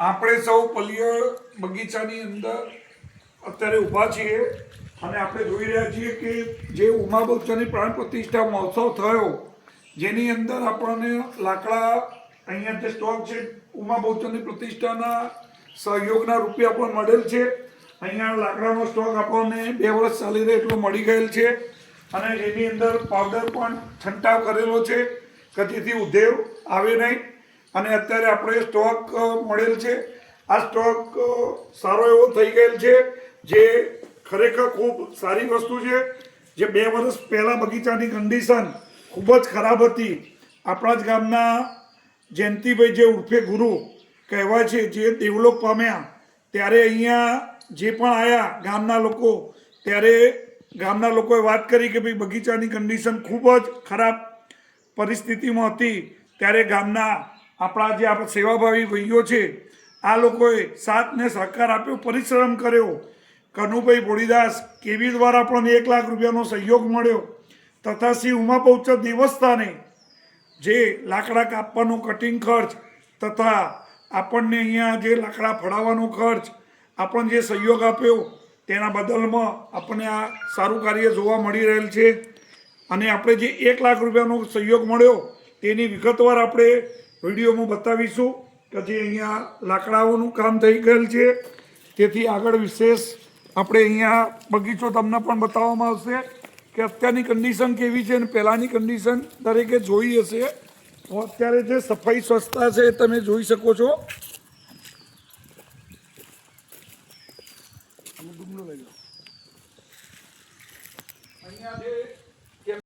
આપણે સૌ પલિયળ બગીચાની અંદર અત્યારે ઊભા છીએ અને આપણે જોઈ રહ્યા છીએ કે જે ઉમા બહુચરની પ્રાણ પ્રતિષ્ઠા મહોત્સવ થયો, જેની અંદર આપણને લાકડા અહીંયા જે સ્ટોક છે ઉમા બહુચરની પ્રતિષ્ઠાના સહયોગના રૂપે આપણને મળેલ છે. અહીંયા લાકડાનો સ્ટોક આપણને 2 વર્ષ ચાલી રહે એટલો મળી ગયેલ છે અને જેની અંદર પાવડર પણ છંટાવ કરેલો છે કે જેથી ઉધેવ આવે નહીં. અને અત્યારે આપણે સ્ટોક મળેલ છે. આ સ્ટોક સારો એવો થઈ ગયેલ છે, જે ખરેખર ખૂબ સારી વસ્તુ છે. જે 2 વર્ષ પહેલાં બગીચાની કન્ડિશન ખૂબ જ ખરાબ હતી. આપણા જ ગામના જયંતિભાઈ જે ઉર્ફે ગુરુ કહેવાય છે, જે દેવલોક પામ્યા, ત્યારે અહીંયા જે પણ આવ્યા ગામના લોકો, ત્યારે ગામના લોકોએ વાત કરી કે ભાઈ બગીચાની કન્ડિશન ખૂબ જ ખરાબ પરિસ્થિતિમાં હતી. ત્યારે ગામના આપણા જે આપણા સેવાભાવી ભાઈઓ છે, આ લોકોએ સાથ ને સહકાર આપ્યો, પરિશ્રમ કર્યો. કનુભાઈ ભોળીદાસ કેવી દ્વારા પણ 1 લાખ રૂપિયાનો સહયોગ મળ્યો, તથા શ્રી ઉમા બહુચર દેવસ્થાને જે લાકડા કાપવાનો કટિંગ ખર્ચ તથા આપણને અહીંયા જે લાકડા ફળાવવાનો ખર્ચ આપણને જે સહયોગ આપ્યો, તેના બદલમાં આપણને આ સારું કાર્ય જોવા મળી રહેલ છે. અને આપણે જે 1 લાખ રૂપિયાનો સહયોગ મળ્યો તેની વિગતવાર આપણે વિડીયોમાં બતાવીશું કે જે અહીંયા લાકડાઓનું કામ થઈ ગયેલ છે. તેથી આગળ વિશેષ આપણે અહીંયા બગીચો તમને પણ બતાવવામાં આવશે કે અત્યારની કન્ડિશન કેવી છે અને પહેલાંની કન્ડિશન દરેકે જોઈ હશે. અત્યારે જે સફાઈ સ્વચ્છતા છે એ તમે જોઈ શકો છો.